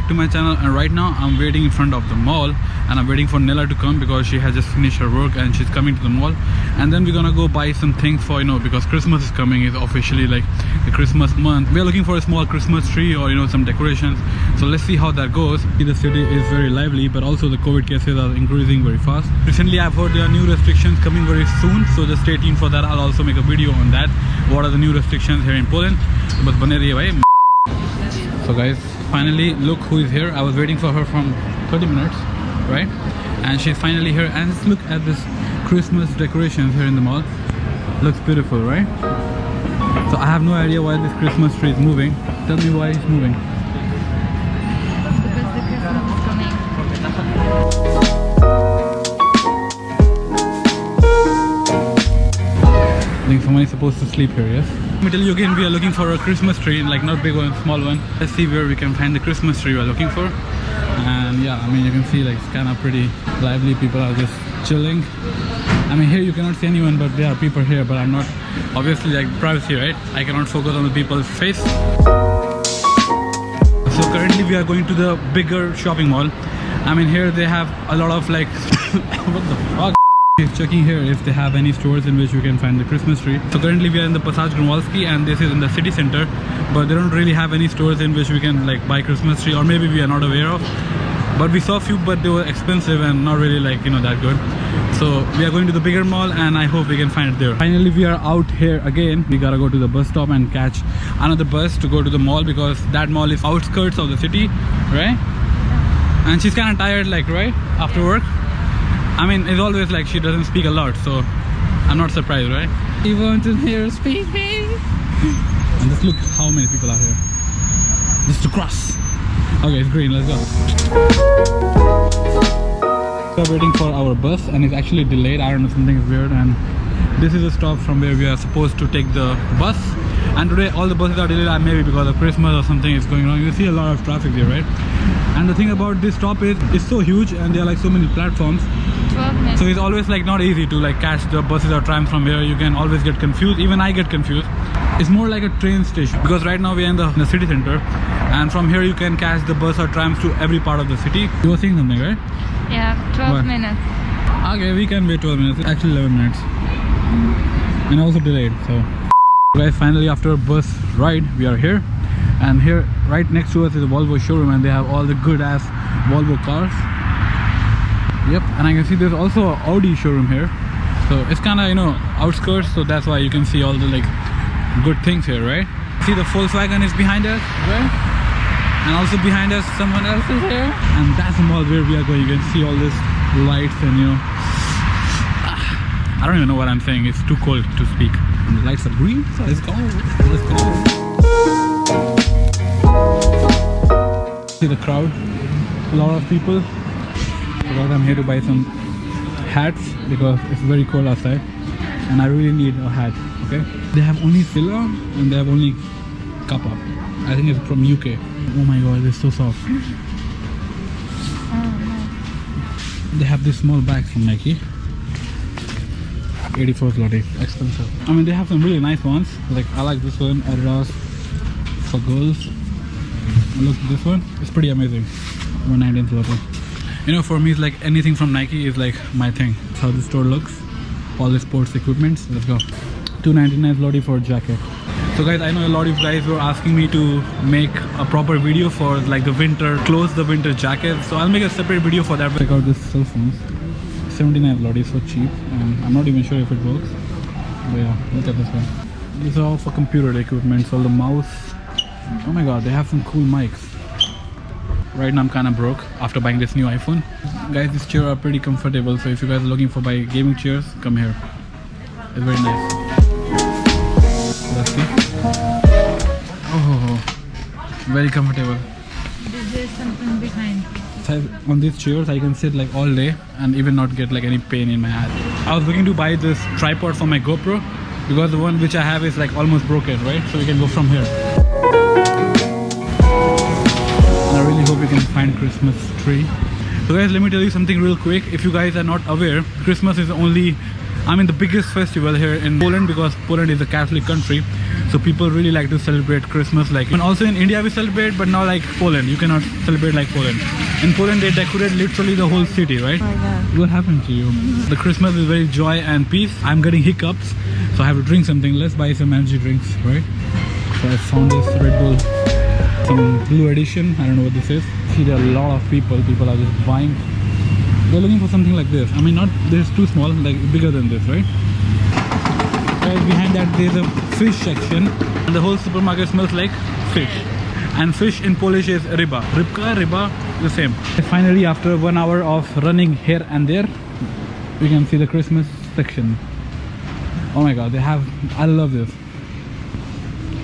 back to my channel, and right now I'm waiting in front of the mall and I'm waiting for Nella to come because she has just finished her work and she's coming to the mall. And then we're gonna go buy some things for, you know, because Christmas is coming. It's officially like the Christmas month. We are looking for a small Christmas tree or, you know, some decorations. So let's see how that goes. The city is very lively, but also the COVID cases are increasing very fast. Recently I've heard there are new restrictions coming very soon, so just stay tuned for that. I'll also make a video on that. What are the new restrictions here in Poland? But bane rahiye bhai. So guys, finally look who is here. I was waiting for her from 30 minutes, right? And she's finally here. And just look at this Christmas decorations here in the mall. Looks beautiful, right? So I have no idea why this Christmas tree is moving. Tell me why it's moving. Because the Christmas is coming. I think someone is supposed to sleep here, yes? Let me tell you again, we are looking for a Christmas tree, like not big one, small one. Let's see where we can find the Christmas tree we are looking for. And yeah, I mean, you can see like it's kind of pretty lively. People are just chilling. I mean, here you cannot see anyone, but there are people here. But I'm not, obviously, like privacy, right? I cannot focus on the people's face. So currently we are going to the bigger shopping mall. I mean, here they have a lot of like what the fuck. He's checking here if they have any stores in which you can find the Christmas tree. So currently we are in the Passage Grunwaldzki and this is in the city center, but they don't really have any stores in which we can like buy Christmas tree, or maybe we are not aware of. But we saw a few, but they were expensive and not really like, you know, that good. So we are going to the bigger mall and I hope we can find it there. Finally we are out here again. We gotta go to the bus stop and catch another bus to go to the mall, because that mall is outskirts of the city, right? And she's kind of tired, like, right, after work. I mean, it's always like she doesn't speak a lot, so I'm not surprised, right? You want to hear speak, baby? And just look how many people are here. Just to cross. Okay, it's green, let's go. We're waiting for our bus and it's actually delayed. I don't know, something is weird. And this is a stop from where we are supposed to take the bus. And today all the buses are delayed, maybe because of Christmas or something is going on. You see a lot of traffic here, right? And the thing about this stop is it's so huge and there are like so many platforms. 12 minutes. So it's always like not easy to like catch the buses or trams from here. You can always get confused. Even I get confused. It's more like a train station, because right now we are in the city center, and from here you can catch the bus or trams to every part of the city. You were saying something, right? Yeah, 12 What? minutes. Okay, we can wait 12 minutes. Actually 11 minutes. And also delayed. So guys, finally after a bus ride we are here, and here right next to us is a Volvo showroom and they have all the good ass Volvo cars. Yep, and I can see there's also an Audi showroom here. So it's kind of, you know, outskirts, so that's why you can see all the like good things here, right? See the Volkswagen is behind us, right? And also behind us someone else is here. And that's the mall where we are going. You can see all this lights and, you know, I don't even know what I'm saying. It's too cold to speak. And the lights are green, so let's go. Let's go. See the crowd, a lot of people. Because I'm here to buy some hats because it's very cold outside and I really need a hat. Okay, they have only Fila and they have only Kappa. I think it's from UK. Oh my god, it's so soft. Oh, no. They have this small bag from Nike. 84 zloty, expensive. I mean, they have some really nice ones. Like I like this one, Adidas for girls. Look at this one, it's pretty amazing. 119 zloty. You know, for me it's like anything from Nike is like my thing. That's how the store looks. All the sports equipment. Let's go. 299 zloty for a jacket. So guys, I know a lot of you guys were asking me to make a proper video for like the winter clothes, the winter jackets. So I'll make a separate video for that. Check out this cell phones. 79 zloty, so cheap, and I'm not even sure if it works. But yeah, look at this one. These are all for computer equipment. So the mouse. Oh my god, they have some cool mics. Right now I'm kind of broke after buying this new iPhone. Guys, these chairs are pretty comfortable, so if you guys are looking for buy gaming chairs, come here. It's very nice. Let's see. Oh, very comfortable. There's something behind. So on these chairs I can sit like all day and even not get like any pain in my ass. I was looking to buy this tripod for my GoPro because the one which I have is like almost broken, right? So we can go from here. I really hope we can find Christmas tree. So guys, let me tell you something real quick. If you guys are not aware, Christmas is only I mean, the biggest festival here in Poland, because Poland is a Catholic country. So people really like to celebrate Christmas. Like, and also in India we celebrate, but not like Poland. You cannot celebrate like Poland. In Poland they decorate literally the whole city, right? Oh my God. What happened to you? The Christmas is very joy and peace. I'm getting hiccups, so I have to drink something. Let's buy some energy drinks, right? So I found this Red Bull, some blue edition. I don't know what this is. See, there are a lot of people. People are just buying. They're looking for something like this. I mean, not this is too small, like bigger than this, right? Right behind that there's a fish section, and the whole supermarket smells like fish. And fish in Polish is ryba. Rybka, ryba, the same. Finally, after 1 hour of running here and there, we can see the Christmas section. Oh my god, they have, I love this.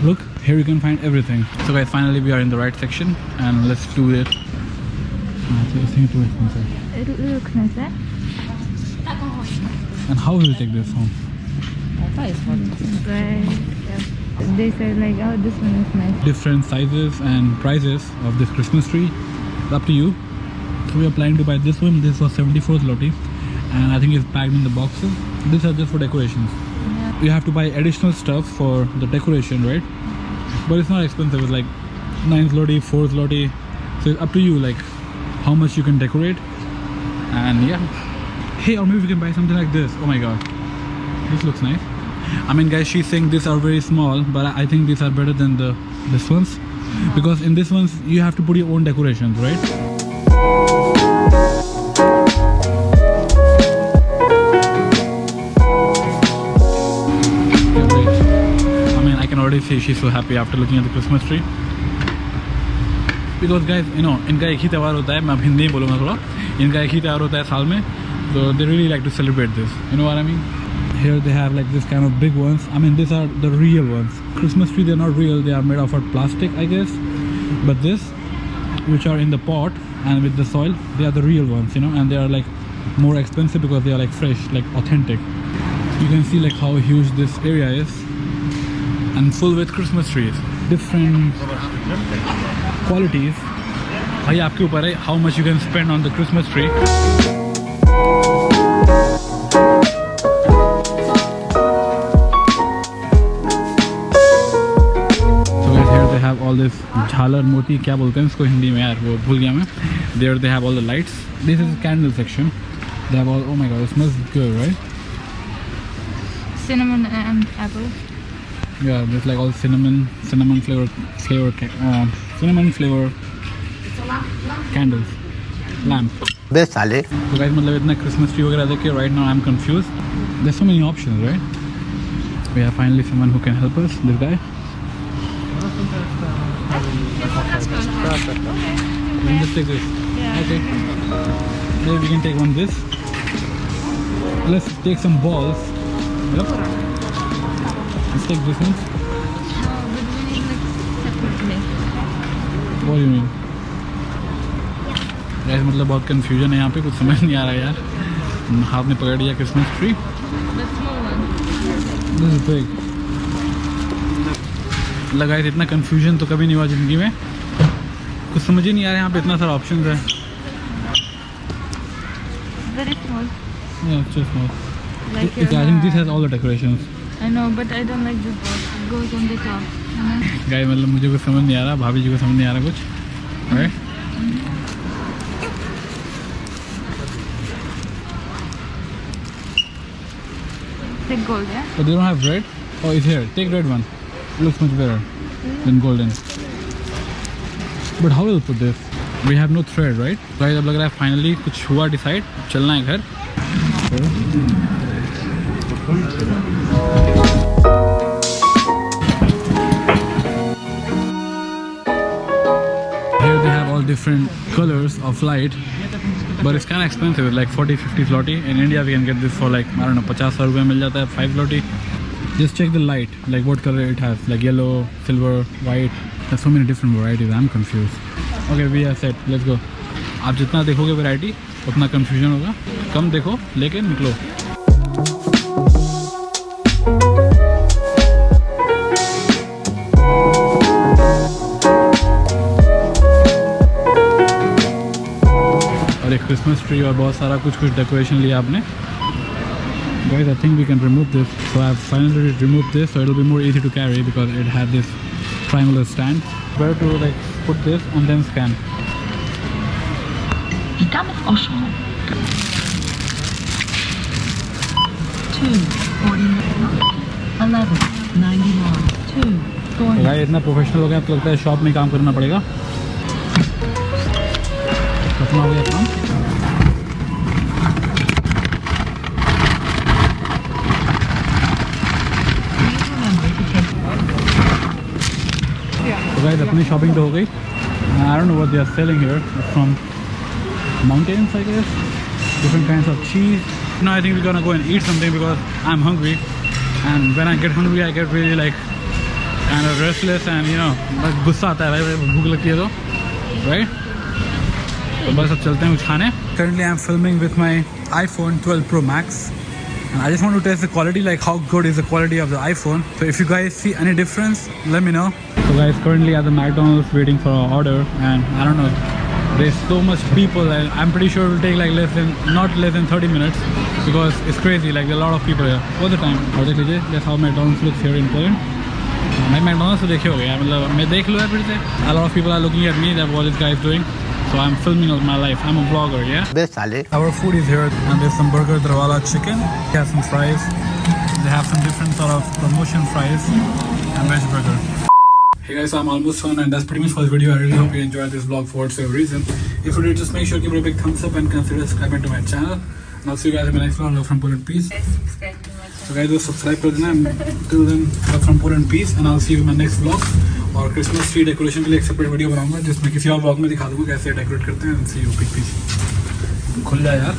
Look, here you can find everything. So guys, finally we are in the right section, and let's do it. Look nice, eh? And how will you take this home? Right. Yeah. They said like, oh, this one is nice. Different sizes and prices of this Christmas tree. It's up to you. So we are planning to buy this one. This was 74 zloty, and I think it's packed in the boxes. These are just for decorations. Yeah. You have to buy additional stuff for the decoration, right? But it's not expensive. It's like 9 zloty, 4 zloty. So it's up to you, like how much you can decorate. And yeah, hey, or maybe we can buy something like this. Oh my god, this looks nice. I mean guys, she's saying these are very small, but I think these are better than this ones, because in this ones you have to put your own decorations, right? I mean, I can already see she's so happy after looking at the Christmas tree. Because guys, you know, इनका एक ही त्यौहार होता है, मैं अब हिंदी में बोलूँगा थोड़ा, इनका एक ही त्यौहार होता है साल में, so they really like to celebrate this. You know what I mean? Here they have like this kind of big ones. I mean, these are the real ones. Christmas tree, they're not real, they are made of plastic, I guess. But this, which are in the pot and with the soil, they are the real ones, you know, and they are like more expensive because they are like fresh, like authentic. You can see like how huge this area is, and full with Christmas trees. Different qualities. भाई आपके ऊपर है how much you can spend on the Christmas tree. So guys, here they have all this झालर मोती, क्या बोलते हैं इसको हिंदी में यार, वो भूल गया मैं. There they have all the lights. This is candle section. They have all, oh my god, it smells good, right? Cinnamon and apple. Yeah, there's like all cinnamon flavor candles, lamp. Best साले. So guys, मतलब इतना Christmas tree वगैरह देख के right now I'm confused. There's so many options, right? We have finally someone who can help us. This guy. We can just take this. Yeah. Okay. Maybe we can take one this. Let's take some balls. Yep. Let's take this one. No, but we need like separately. What do you mean? Guys, मतलब बहुत confusion है यहाँ पे, कुछ समझ नहीं आ रहा यार. हाथ में पकड़ लिया Christmas tree. The small one. This is big. लगा है इतना confusion तो कभी नहीं हुआ जिंदगी में. कुछ समझ ही नहीं आ रहा यहाँ पे, इतना सारा options है. Very small. Yeah, it's just small. Like I think this has all the decorations. I know, but I don't like this box. It goes on the top. Guys, मतलब मुझे कुछ समझ नहीं आ रहा, भाभी जी को समझ नहीं आ रहा कुछ. Right? Take gold, yeah? But they don't have red. Oh, it's here. Take red one. Looks much better than golden. But how will we put this? We have no thread, right? Guys, अब लग रहा है finally कुछ हुआ decide. चलना है घर. Here they have all different colors of light, but it's kind of expensive. It's like 40-50 zloty. In India we can get this for like, I don't know, 50 रुपए मिल जाता है, 5 zloty. Just check the light, like what color it has, like yellow, silver, white. There's so many different varieties. I'm confused. Okay, we are set. Let's go. आप जितना देखोगे variety उतना confusion होगा. कम देखो लेकिन निकलो. और एक क्रिसमस ट्री और बहुत सारा कुछ डेकोरेशन लिया आपने. Guys, I think we can remove this. So I've finally removed this, so it'll be more easy to carry because it had this triangular stand. Better to like put this and then scan. Witamy w Oslo. 249 1199 2 तो भाई इतना professional हो गया, तो लगता है shop में काम करना पड़ेगा। कितना हो गया काम? तो गाइस अपनी शॉपिंग तो हो गई। I don't know what they are selling here. It's from mountains, I guess. Different kinds of cheese. Now I think we're gonna go and eat something because I'm hungry. And when I get hungry, I get really like kind of restless and you know, like गुस्सा आता है भाई भूख लगती है तो, right? तो बस अब चलते हैं कुछ खाने। Currently I'm filming with my iPhone 12 Pro Max. And I just want to test the quality, like how good is the quality of the iPhone. So if you guys see any difference, let me know. So guys, currently at the McDonald's waiting for our order, and I don't know, there's so much people, and I'm pretty sure it will take like not less than 30 minutes because it's crazy. Like there are a lot of people here all the time. और देख लीजिए, that's how McDonald's looks here in Poland. मैं McDonald's तो देखे हो गया, मतलब मैं देख लूँ फिर से. A lot of people are looking at me that what this guy is doing. So I'm filming of my life. I'm a vlogger, yeah? Our food is here, and there's some burger, Dharwala chicken. They have some fries. They have some different sort of promotion fries and veg burger. Hey guys, so I'm almost done, and that's pretty much for the video. I really hope you enjoyed this vlog for whatever reason. If you did, just make sure to give it a big thumbs up and consider subscribing to my channel. And I'll see you guys in my next vlog. Love from Poland, peace. So guys, just subscribe to the till then, love from Poland, peace, and I'll see you in my next vlog. और Christmas tree decoration के लिए एक separate video बनाऊंगा जिसमें किसी और vlog में दिखा दूंगा कैसे डेकोरेट करते हैं। सी यू पिक खुल जाए यार।